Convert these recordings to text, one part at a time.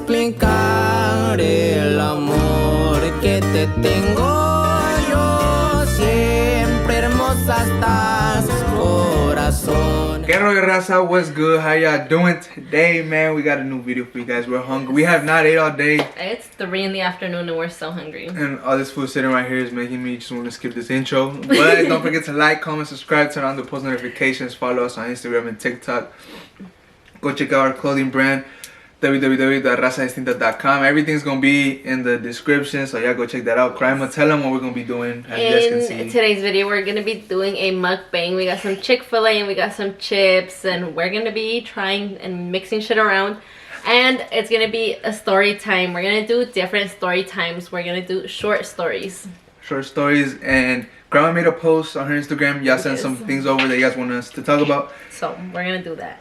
explicar el amor que te tengo yo. Siempre hermosa estás, corazón. ¿Qué rollo, Raza? What's good? How y'all doing today, man? We got a new video for you guys. We're hungry. We have not ate all day. It's 3 in the afternoon and we're so hungry. And all this food sitting right here is making me just want to skip this intro. But don't forget to like, comment, subscribe, turn on the post notifications, follow us on Instagram and TikTok. Go check out our clothing brand, www.razadistinta.com. Everything's gonna be in the description, so y'all go check that out. Korayma, tell them what we're gonna be doing. As you guys can see. In today's video, we're gonna be doing a mukbang. We got some Chick-fil-A and we got some chips, and we're gonna be trying and mixing shit around. And it's gonna be a story time. We're gonna do different story times. We're gonna do short stories. Short stories, and Grandma made a post on her Instagram. Y'all sent some things over that you guys want us to talk about. So we're gonna do that.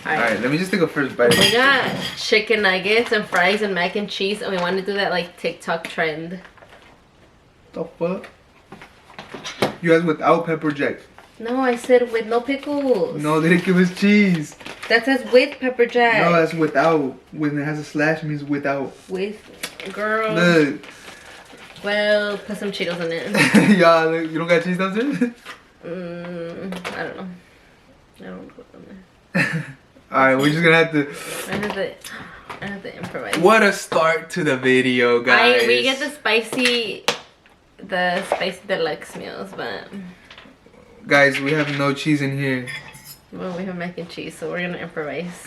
Alright, let me just take a first bite. We got chicken nuggets and fries and mac and cheese, and we want to do that like TikTok trend. The fuck? You guys without pepper jack? No, I said with no pickles. No, they didn't give us cheese. That says with pepper jack. No, that's without. When it has a slash, it means without. With, girl. Look. Well, put some Cheetos in it. Y'all, look, you don't got cheese downstairs? I don't know. I don't put them there. Alright, we're just gonna have to. I have to improvise. What a start to the video, guys. We get the spicy deluxe meals, but guys, we have no cheese in here. well, we have mac and cheese, so we're gonna improvise.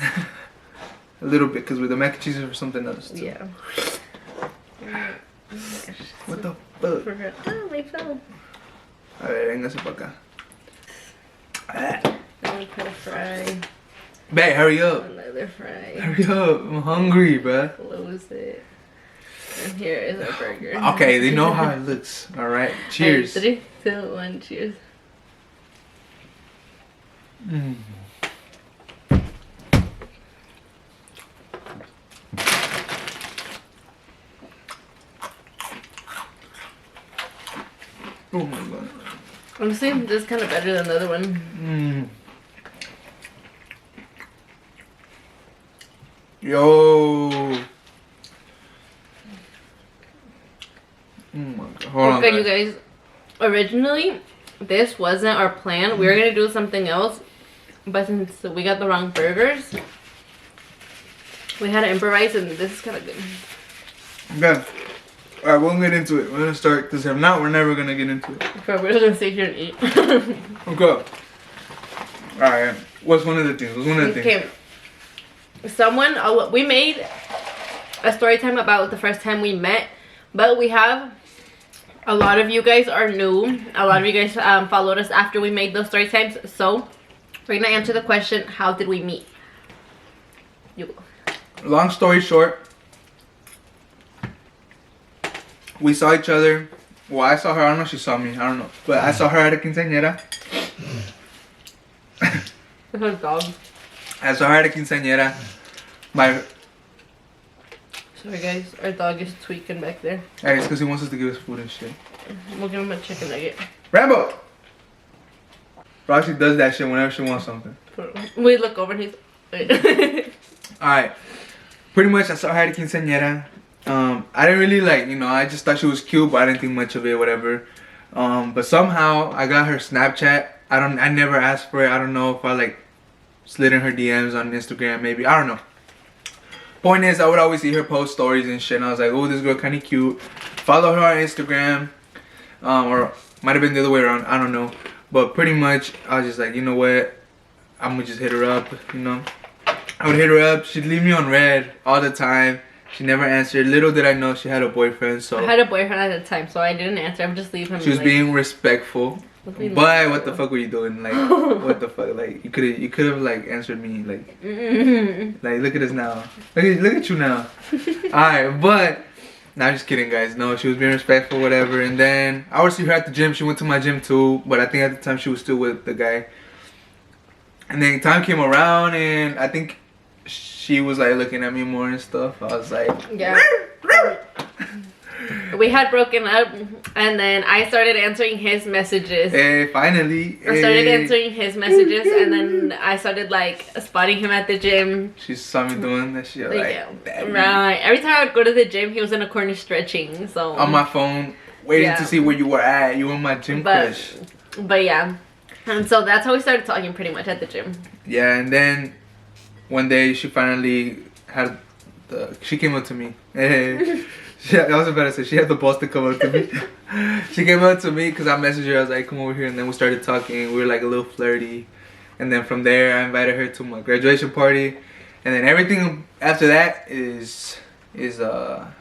A little bit, because with the mac and cheese or something else too. Yeah. What the fuck? Oh, my phone. A ver, véngase pa' acá. Then we put a fry. Babe, hurry up. Another fry. Hurry up. I'm hungry, bruh. Close it. And here is our burger. Okay, they know how it looks. Alright, cheers. 3, 2, 1, cheers. Mm. Oh my god. Honestly, this is kind of better than the other one. Yo. Oh my god. Hold on. Okay, you guys. Originally, this wasn't our plan. We were gonna do something else, but since we got the wrong burgers, we had to improvise, and this is kind of good. Okay. Alright, we'll get into it. We're gonna start, because if not, we're never gonna get into it. Okay, we're just gonna sit here and eat. Okay. Alright. What's one of the things? Okay. We made a story time about the first time we met, but we have a lot of you guys are new. A lot of you guys followed us after we made those story times, so we're gonna answer the question, how did we meet? You go. Long story short, we saw each other. Well, I saw her. I don't know if she saw me. I don't know. But I saw her at a quinceañera. This is dog. I saw her at a quinceañera. Sorry guys, our dog is tweaking back there. Hey, it's because he wants us to give us food and shit. We'll give him a chicken nugget. Rambo! Roxy does that shit whenever she wants something. We look over and he's... Alright. Pretty much, I saw her at a quinceañera. I didn't really I just thought she was cute, but I didn't think much of it, whatever. But somehow, I got her Snapchat. I never asked for it. I don't know if I, slid in her DMs on Instagram, maybe. I don't know. Point is, I would always see her post stories and shit, and I was like, oh, this girl kind of cute. Follow her on Instagram. Or might have been the other way around. I don't know. But pretty much, I was just like, you know what? I'm going to just hit her up, you know. I would hit her up. She'd leave me on red all the time. She never answered. Little did I know she had a boyfriend, so... I had a boyfriend at the time, so I didn't answer. I would just leave him. She was being respectful. But what the fuck were you doing? What the fuck? You could have answered me. Look at us now. Look at you now. Alright, but... Nah, I'm just kidding, guys. No, she was being respectful, whatever. And then, I would see her at the gym. She went to my gym, too. But I think at the time, she was still with the guy. And then time came around, and I think... she was looking at me more and stuff. I was like, yeah. we had broken up, and then I started answering his messages. Hey, finally. I started answering his messages, and then I started like spotting him at the gym. She saw me doing that shit. Right. Every time I would go to the gym, he was in a corner stretching. So on my phone, waiting to see where you were at. You were my gym crush. But yeah, and so that's how we started talking pretty much at the gym. Yeah, and then one day she finally had she came up to me. Hey. I was about to say, she had the balls to come up to me. She came up to me because I messaged her. I was like, come over here. And then we started talking. We were like a little flirty. And then from there, I invited her to my graduation party. And then everything after that is it's a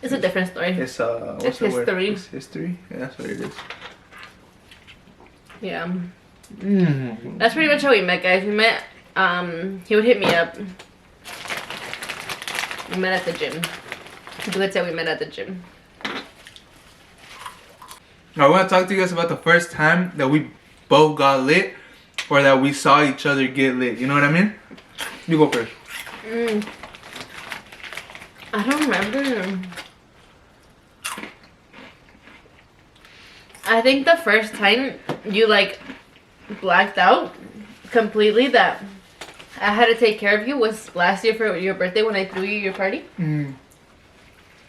different story. It's it's history. It's history. Yeah, that's what it is. Yeah. That's pretty much how we met, guys. We met. He would hit me up. We met at the gym. You would say we met at the gym. I want to talk to you guys about the first time that we both got lit, or that we saw each other get lit. You know what I mean? You go first. I don't remember. I think the first time you like blacked out completely that I had to take care of you was last year for your birthday when I threw you your party.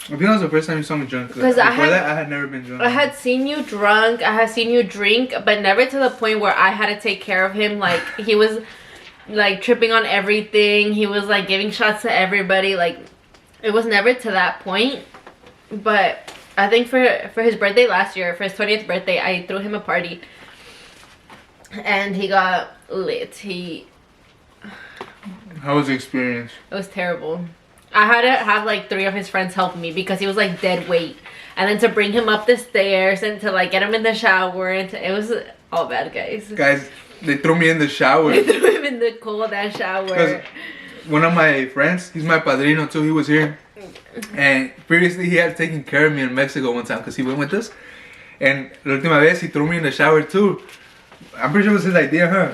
I think that was the first time you saw me drunk. Because I had never been drunk. I had seen you drunk. I had seen you drink, but never to the point where I had to take care of him. Like, he was, like, tripping on everything. He was, like, giving shots to everybody. Like, it was never to that point. But I think for his birthday last year, for his 20th birthday, I threw him a party. And he got lit. How was the experience? It was terrible. I had to have like 3 of his friends help me because he was like dead weight, and then to bring him up the stairs and to like get him in the shower, and it was all bad, guys. Guys, they threw me in the shower. They threw him in the cold ass shower. Because one of my friends, he's my padrino too. He was here, and previously he had taken care of me in Mexico one time because he went with us. And la última vez he threw me in the shower too. I'm pretty sure it was his idea, huh?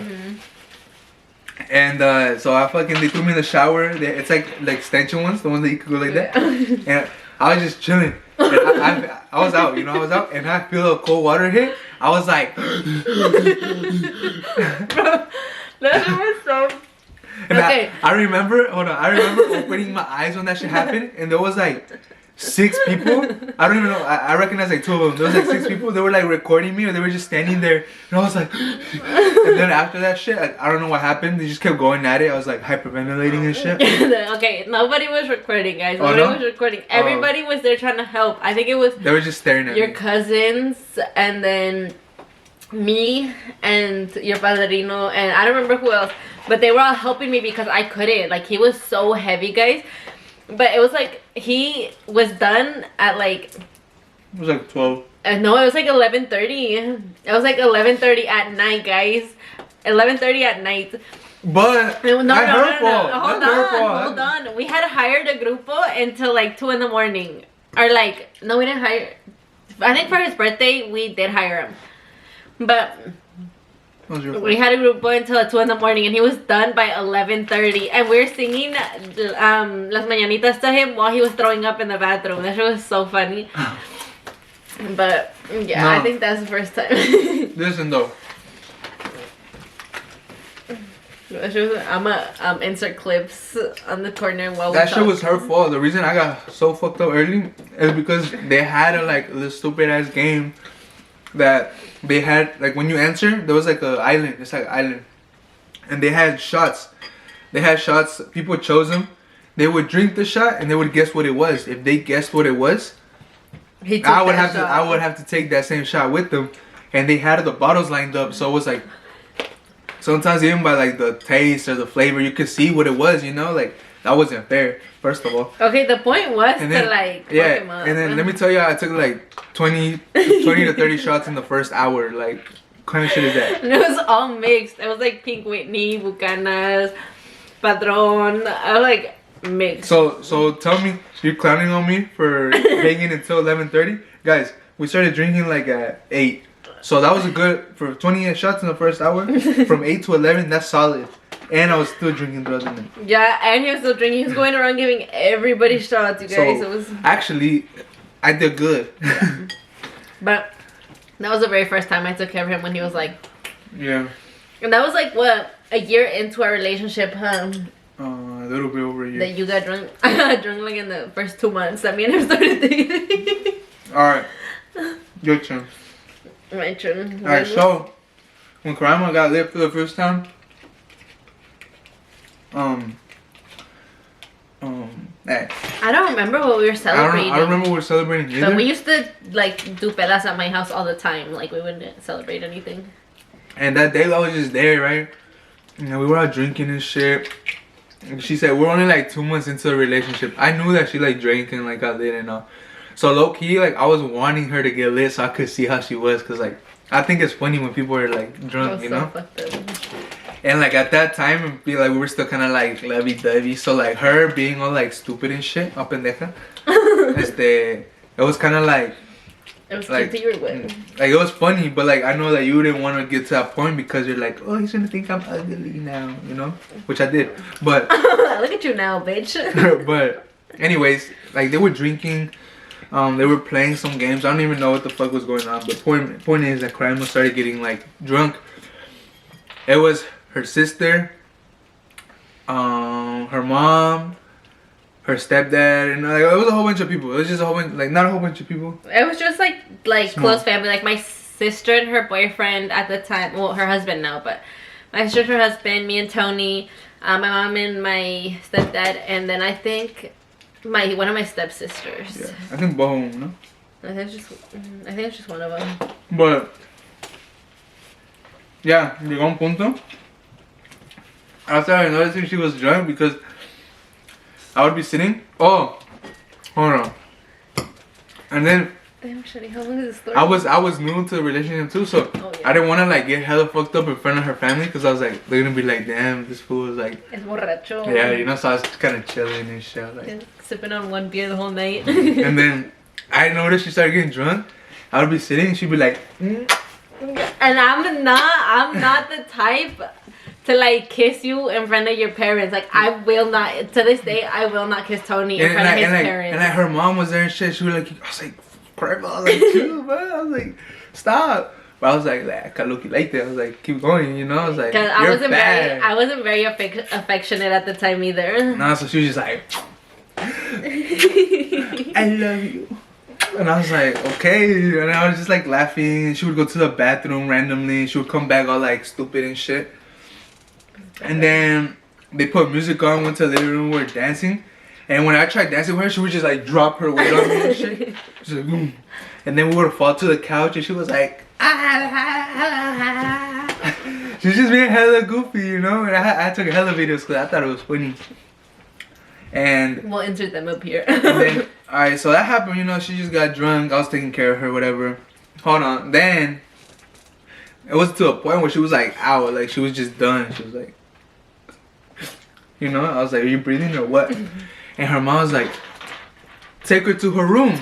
And so they threw me in the shower. It's like extension ones, the ones that you could go like that. And I was just chilling. And I was out, I was out, and I feel a cold water hit. I was like, Bro, that was so. And okay. I remember opening my eyes when that shit happened, and there was like 6 people. I don't even know. I recognize like 2 of them. There was like 6 people. They were like recording me, or they were just standing there. And I was like, and then after that shit, like, I don't know what happened. They just kept going at it. I was like hyperventilating and shit. Okay, nobody was recording, guys. Nobody was recording. Everybody was there trying to help. I think it was. They were just staring at your me. cousins, and then me and your padrino, and I don't remember who else. But they were all helping me because I couldn't. Like, he was so heavy, guys. But it was like, he was done at like... It was like 12. No, it was like 11:30. It was like 11:30 at night, guys. 11:30 at night. But no. Hold on. We had hired a grupo until like 2 in the morning. Or like, no, we didn't hire... I think for his birthday, we did hire him. But... we had a group until 2 in the morning, and he was done by 11:30, and we were singing Las Mañanitas to him while he was throwing up in the bathroom. That shit was so funny. But yeah, no. I think that's the first time. Listen though, I'm gonna insert clips on the corner while that shit was her fault. The reason I got so fucked up early is because they had this stupid ass game that they had, like, when you answer, there was like an island. It's like an island, and they had shots. People chose them. They would drink the shot, and they would guess what it was. If they guessed what it was, I would have to take that same shot with them. And they had the bottles lined up, so it was like, sometimes even by like the taste or the flavor, you could see what it was. Like, that wasn't fair, first of all. Okay, the point was to like fuck him up. And then let me tell you, I took like 20 to 30 shots in the first hour. Like, what kind of shit is that? And it was all mixed. It was like Pink Whitney, Bucanas, Padron. I was like mixed. So tell me, you're clowning on me for hanging until 11:30? Guys, we started drinking like at 8. So that was a good, for 28 shots in the first hour. From 8 to 11, that's solid. And I was still drinking the other night. Yeah, and he was still drinking. He was going around giving everybody shots, you guys. So, actually, I did good. But that was the very first time I took care of him when he was like. Yeah. And that was like what, a year into our relationship, huh? A little bit over a year. That you got drunk. I got drunk like in the first 2 months that me and him started dating. Alright. Your turn. My turn. Alright, so when Korayma got lit for the first time, hey. I don't remember what we were celebrating. I don't remember what we were celebrating either. But we used to like do pedas at my house all the time. Like we wouldn't celebrate anything. And that day I was just there, right? You know, we were out drinking and shit. And she said we're only like 2 months into the relationship. I knew that she like drank and like got lit and all. So low key, like I was wanting her to get lit so I could see how she was, cause like I think it's funny when people are like drunk, you know. And like at that time, it'd be like we were still kind of like lovey-dovey. So like her being all like stupid and shit, pendeja. It was kind of like. It was like, cute that you were with. Like it was funny, but like I know that you didn't want to get to that point because you're like, oh, he's gonna think I'm ugly now, you know, which I did. But look at you now, bitch. But anyways, like they were drinking, they were playing some games. I don't even know what the fuck was going on. But point is that Korayma started getting like drunk. It was her sister, her mom, her stepdad, and like it was a whole bunch of people. It was just a whole bunch, like not a whole bunch of people. It was just like Small. close family. Like my sister and her boyfriend at the time. Well, her husband now, but my sister and her husband, me and Tony, my mom and my stepdad, and then I think one of my stepsisters. Yeah, I think both of them, no? I think it's just one of them. But yeah, llegó un punto. I started noticing she was drunk because I would be sitting. Oh, hold on. And then Damn, shitty, how long is this story? I was new to the relationship too, so Oh, yeah. I didn't want to like get hella fucked up in front of her family because I was like, they're gonna be like, damn, this fool is like, Es borracho. yeah, you know. So I was kind of chilling and shit, like. Sipping on one beer the whole night. And then I noticed she started getting drunk. I would be sitting and she'd be like, And I'm not the type to like kiss you in front of your parents. Like I will not, to this day, I will not kiss Tony in front of his parents. And like her mom was there and shit. She was like, I was like, crap, I was like, chill, bro. I was like, stop. But I was like Kaluki like that. I was like, keep going, you know. I was like, Cause I wasn't very affectionate at the time either. No, so she was just like, I love you. And I was like, okay. And I was just like laughing. And she would go to the bathroom randomly. And she would come back all like stupid and shit. And then they put music on, went to the living room, we were dancing. And when I tried dancing with her, she would just like drop her weight on me and shit. She's like, boom. And then we would fall to the couch and she was like, she's just being hella goofy, you know? And I took hella videos because I thought it was funny. And we'll insert them up here. and then, alright, so that happened, you know, she just got drunk. I was taking care of her, whatever. Hold on. Then it was to a point where she was like out, like she was just done. She was like, you know, I was like, are you breathing or what? And her mom was like, take her to her room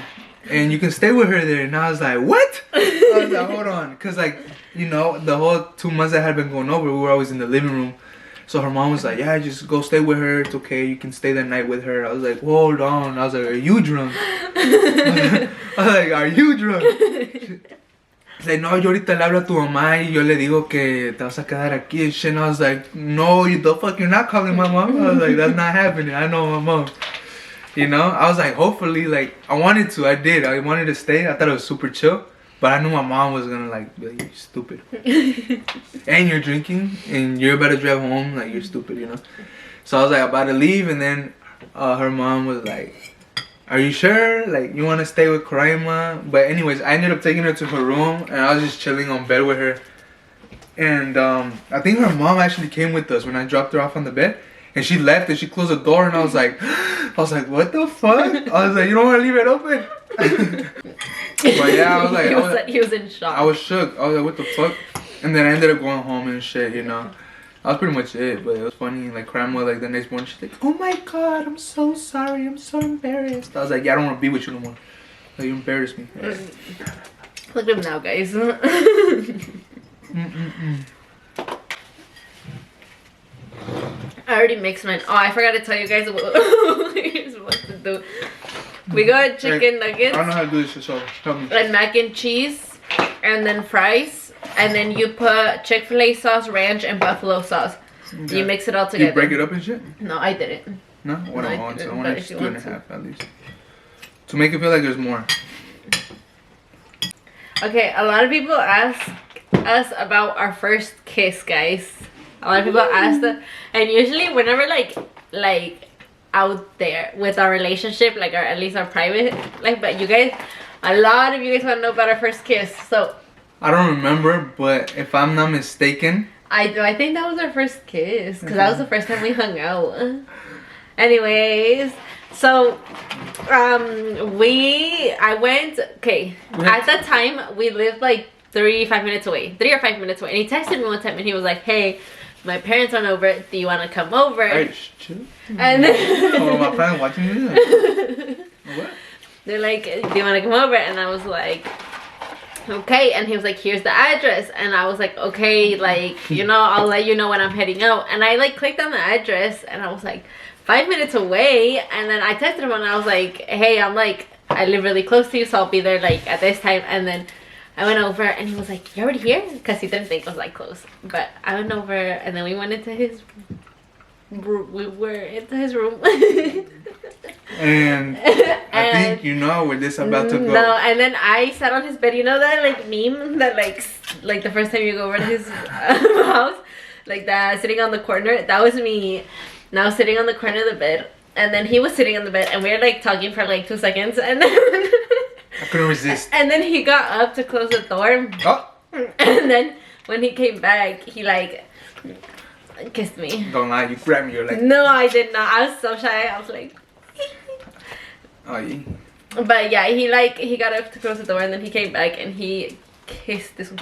and you can stay with her there. And I was like, what? I was like, hold on. Because like, you know, the whole 2 months that had been going over, we were always in the living room. So her mom was like, yeah, just go stay with her. It's okay. You can stay that night with her. I was like, hold on. I was like, are you drunk? I was like, are you drunk? She's like, no, yo ahorita le hablo a tu mamá y yo le digo que te vas a quedar aquí and shit. And I was like, no, you the fuck, you're not calling my mom. I was like, that's not happening. I know my mom. You know, I was like, hopefully, like, I wanted to. I did. I wanted to stay. I thought it was super chill. But I knew my mom was gonna like be like, you're stupid. And you're drinking and you're about to drive home, like you're stupid, you know. So I was like about to leave and then her mom was like, are you sure? Like you wanna stay with Korayma? But anyways, I ended up taking her to her room and I was just chilling on bed with her. And I think her mom actually came with us when I dropped her off on the bed. And she left and she closed the door and I was like, what the fuck? I was like, you don't wanna leave it open? But yeah, I was like, he was in shock. I was shook. I was like, what the fuck? And then I ended up going home and shit, you know. That was pretty much it, but it was funny. Like, grandma, like, the next morning, she's like, oh my god, I'm so sorry. I'm so embarrassed. I was like, yeah, I don't want to be with you no more. Like, you embarrassed me. Look at him now, guys. I already mixed mine. Oh, I forgot to tell you guys what to do. We got chicken nuggets. I don't know how to do this, so tell me. And mac and cheese, and then fries, and then you put Chick-fil-A sauce, ranch, and buffalo sauce. Okay. You mix it all together. You break it up and shit? No, I didn't. No? What I want to. I want to do it in to. half at least. To make it feel like there's more. Okay, a lot of people ask us about our first kiss, guys. A lot of people ask that, and usually whenever like out there with our relationship, like at least our private, like, but you guys, a lot of you guys want to know about our first kiss. So I don't remember, but if I'm not mistaken, I think that was our first kiss because that was the first time we hung out. Anyways, so I went, okay, at that time we lived like 3 or 5 minutes away, and he texted me one time and he was like, hey, my parents aren't over, do you want to come over? Hey, and then oh, my friends watching this. What? They're like, do you want to come over? And I was like, okay. And he was like, here's the address. And I was like, okay, like, you know, I'll let you know when I'm heading out. And I like clicked on the address and I was like 5 minutes away. And then I texted him and I was like, hey, I live really close to you, so I'll be there like at this time. And then I went over and he was like, you're already here? Because he didn't think it was like close. But I went over and then we went into his room. And I think you know where this about to go. No, and then I sat on his bed. You know that like meme that like the first time you go over to his house, like that sitting on the corner. That was me. Now sitting on the corner of the bed, and then he was sitting on the bed, and we were like talking for like 2 seconds, and then I couldn't resist. And then he got up to close the door. Oh. And then when he came back, he like kissed me. Don't lie, you grabbed me. You're like. No, I did not. I was so shy. I was like. Oh, yeah. But yeah, he got up to close the door and then he came back and he kissed this one.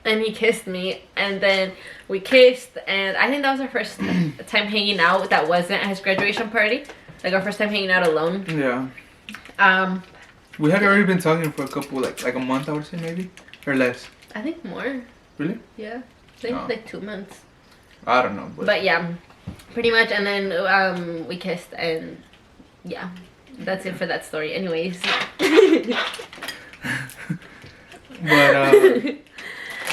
And he kissed me and then we kissed and I think that was our first time hanging out that wasn't at his graduation party. Like our first time hanging out alone. Yeah. We had already been talking for a couple like a month, I would say, maybe. Or less. I think more. Really? Yeah. I think like 2 months. I don't know. But yeah. Pretty much and then we kissed and yeah. That's it for that story. Anyways.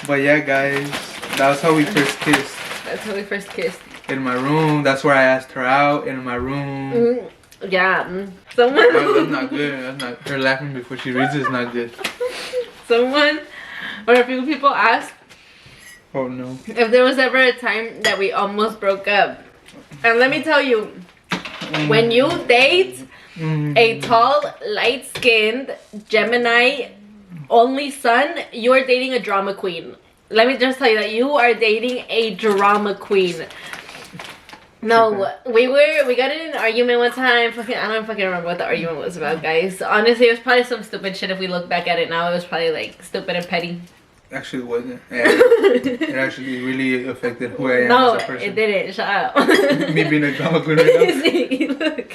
But yeah, guys, that's how we first kissed. That's how we first kissed. In my room. That's where I asked her out. In my room. Yeah. Someone. That's not good. That's not. Her laughing before she reads is not good. Someone, or a few people asked. Oh no. If there was ever a time that we almost broke up, and let me tell you, when you date a tall, light-skinned Gemini only son, you are dating a drama queen. Let me just tell you that you are dating a drama queen. No, we got in an argument one time. I don't fucking remember what the argument was about, guys. Honestly, it was probably some stupid shit. If we look back at it now, it was probably like stupid and petty. Actually, it wasn't. It actually really affected who I am as a person. No, it didn't. Shut up. Me being a drama queen right now. See, look.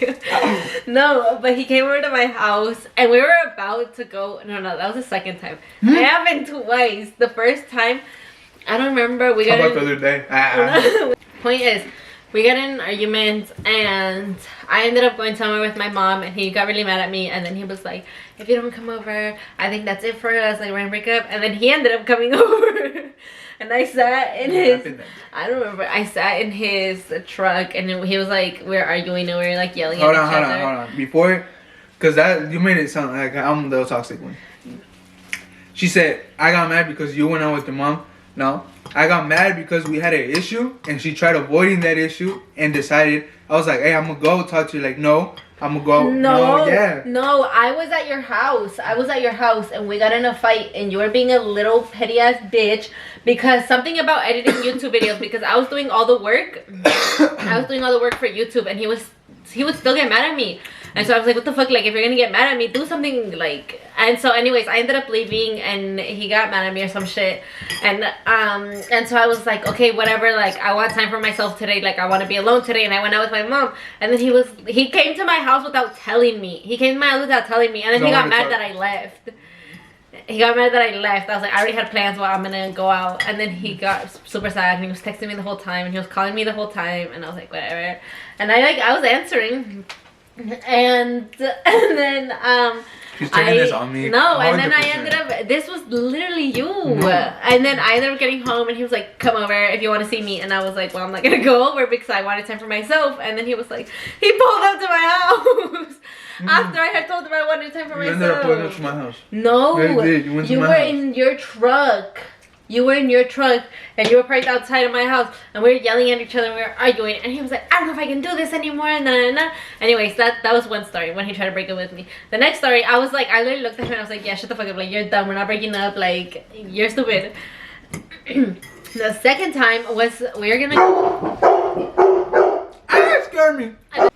No, but he came over to my house and we were about to go. No, that was the second time. It happened twice. The first time, I don't remember. We got How about the other day? Point is, we got in an argument and I ended up going somewhere with my mom and he got really mad at me and then he was like, if you don't come over, I think that's it for us, like we're gonna break up. And then he ended up coming over and I sat in I don't remember, I sat in his truck and he was like, we're arguing and we were like yelling at each other. Hold on. Before, because that, you made it sound like I'm the toxic one. She said, I got mad because you went out with your mom. No. I got mad because we had an issue and she tried avoiding that issue and decided, I was like, hey, I'm gonna go talk to you. Like, no, I'm gonna go. No, yeah. No, I was at your house. And we got in a fight and you were being a little petty ass bitch because something about editing YouTube videos, because I was doing all the work. I was doing all the work for YouTube and he would still get mad at me. And so I was like, what the fuck, like, if you're gonna get mad at me, do something, like. And so anyways, I ended up leaving and he got mad at me or some shit. And so I was like, okay, whatever, like, I want time for myself today, like, I want to be alone today. And I went out with my mom. And then he came to my house without telling me. And then he got mad that I left. I was like, I already had plans, well, I'm gonna go out. And then he got super sad and he was texting me the whole time and he was calling me the whole time. And I was like, whatever. And I was answering. and then She's turning this on me. No, and then I 100%. ended up. This was literally you. No. And then I ended up getting home, and he was like, "Come over if you want to see me." And I was like, "Well, I'm not gonna go over because I wanted time for myself." And then he was like, he pulled up to my house after I had told him I wanted time for You myself. ended up pulling up to my house. No, Yeah, you did. You went to you my were house. in your truck. You were in your truck, and you were parked outside of my house, and we were yelling at each other, and we were arguing, and he was like, "I don't know if I can do this anymore," and then, anyways, that was one story, when he tried to break up with me. The next story, I was like, I literally looked at him, and I was like, yeah, shut the fuck up, like, you're dumb, we're not breaking up, like, you're stupid. The second time was, we were gonna... Ah, it scared me.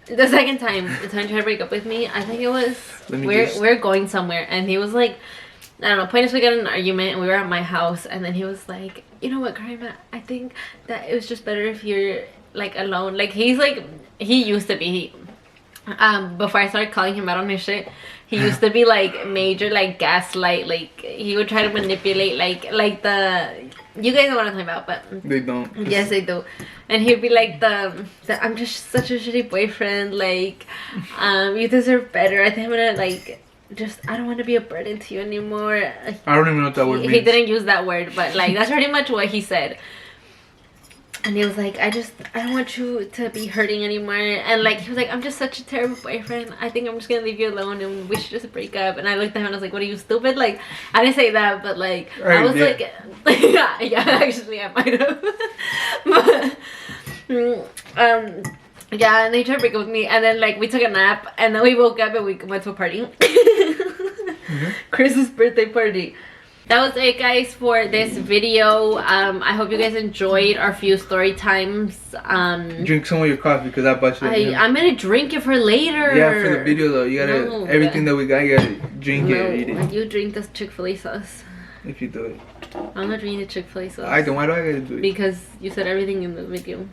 The second time he tried to break up with me, I think it was, we're going somewhere, and he was like, I don't know, point us, we got in an argument, and we were at my house, and then he was like, you know what, Korayma, I think that it was just better if you're, like, alone. Like, he's like, he used to be, before I started calling him out on his shit, he used to be, like, major, like, gaslight, like, he would try to manipulate, like the, you guys know what I'm talking about, but... They don't. Yes, they do. And he'd be like, the I'm just such a shitty boyfriend, like, you deserve better, I think I'm gonna, like... Just, I don't want to be a burden to you anymore. I don't even know what that word means. He didn't use that word, but like that's pretty much what he said. And he was like, I don't want you to be hurting anymore. And like he was like, I'm just such a terrible boyfriend. I think I'm just gonna leave you alone and we should just break up. And I looked at him and I was like, what, are you stupid? Like, I didn't say that, but like I was like, yeah, actually I might have. But yeah, and they tried to break up with me, and then like we took a nap, and then we woke up and we went to a party. Chris's birthday party. That was it, guys, for this video. I hope you guys enjoyed our few story times. Drink some of your coffee because I bought you. I'm gonna drink it for later. Yeah, for the video though, you gotta everything that we got, you gotta drink it, eat it. You drink this Chick-fil-A sauce. If you do it. I'm not drinking the Chick-fil-A sauce. I don't. Why do I gotta do it? Because you said everything in the video.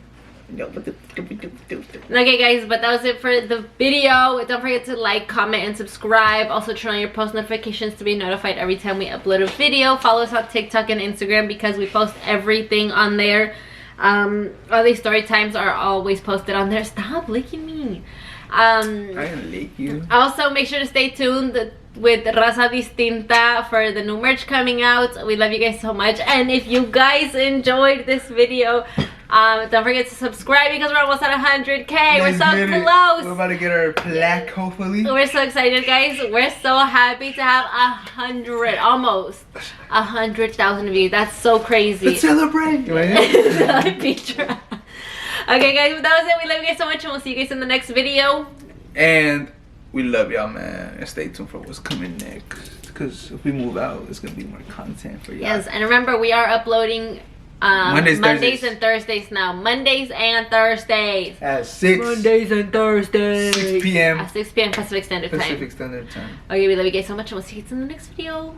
Okay, guys, but that was it for the video. Don't forget to like, comment, and subscribe. Also turn on your post notifications to be notified every time we upload a video. Follow us on TikTok and Instagram because we post everything on there. All these story times are always posted on there. Stop licking me. I didn't lick you. Also, make sure to stay tuned with Raza Distinta for the new merch coming out. We love you guys so much, and if you guys enjoyed this video, don't forget to subscribe because we're almost at 100K. We're so close. We're about to get our plaque, hopefully. We're so excited, guys. We're so happy to have 100, almost 100,000 views. That's so crazy. Let's celebrate. Okay, guys, but that was it. We love you guys so much, and we'll see you guys in the next video. And we love y'all, man. And stay tuned for what's coming next. Because if we move out, there's gonna be more content for y'all. Yes, and remember, we are uploading Mondays and Thursdays now. Mondays and Thursdays. At 6. Mondays and Thursdays. 6 p.m. At 6 p.m. Pacific Standard Time. Pacific Standard Time. Okay, we love you guys so much, and we'll see you guys in the next video.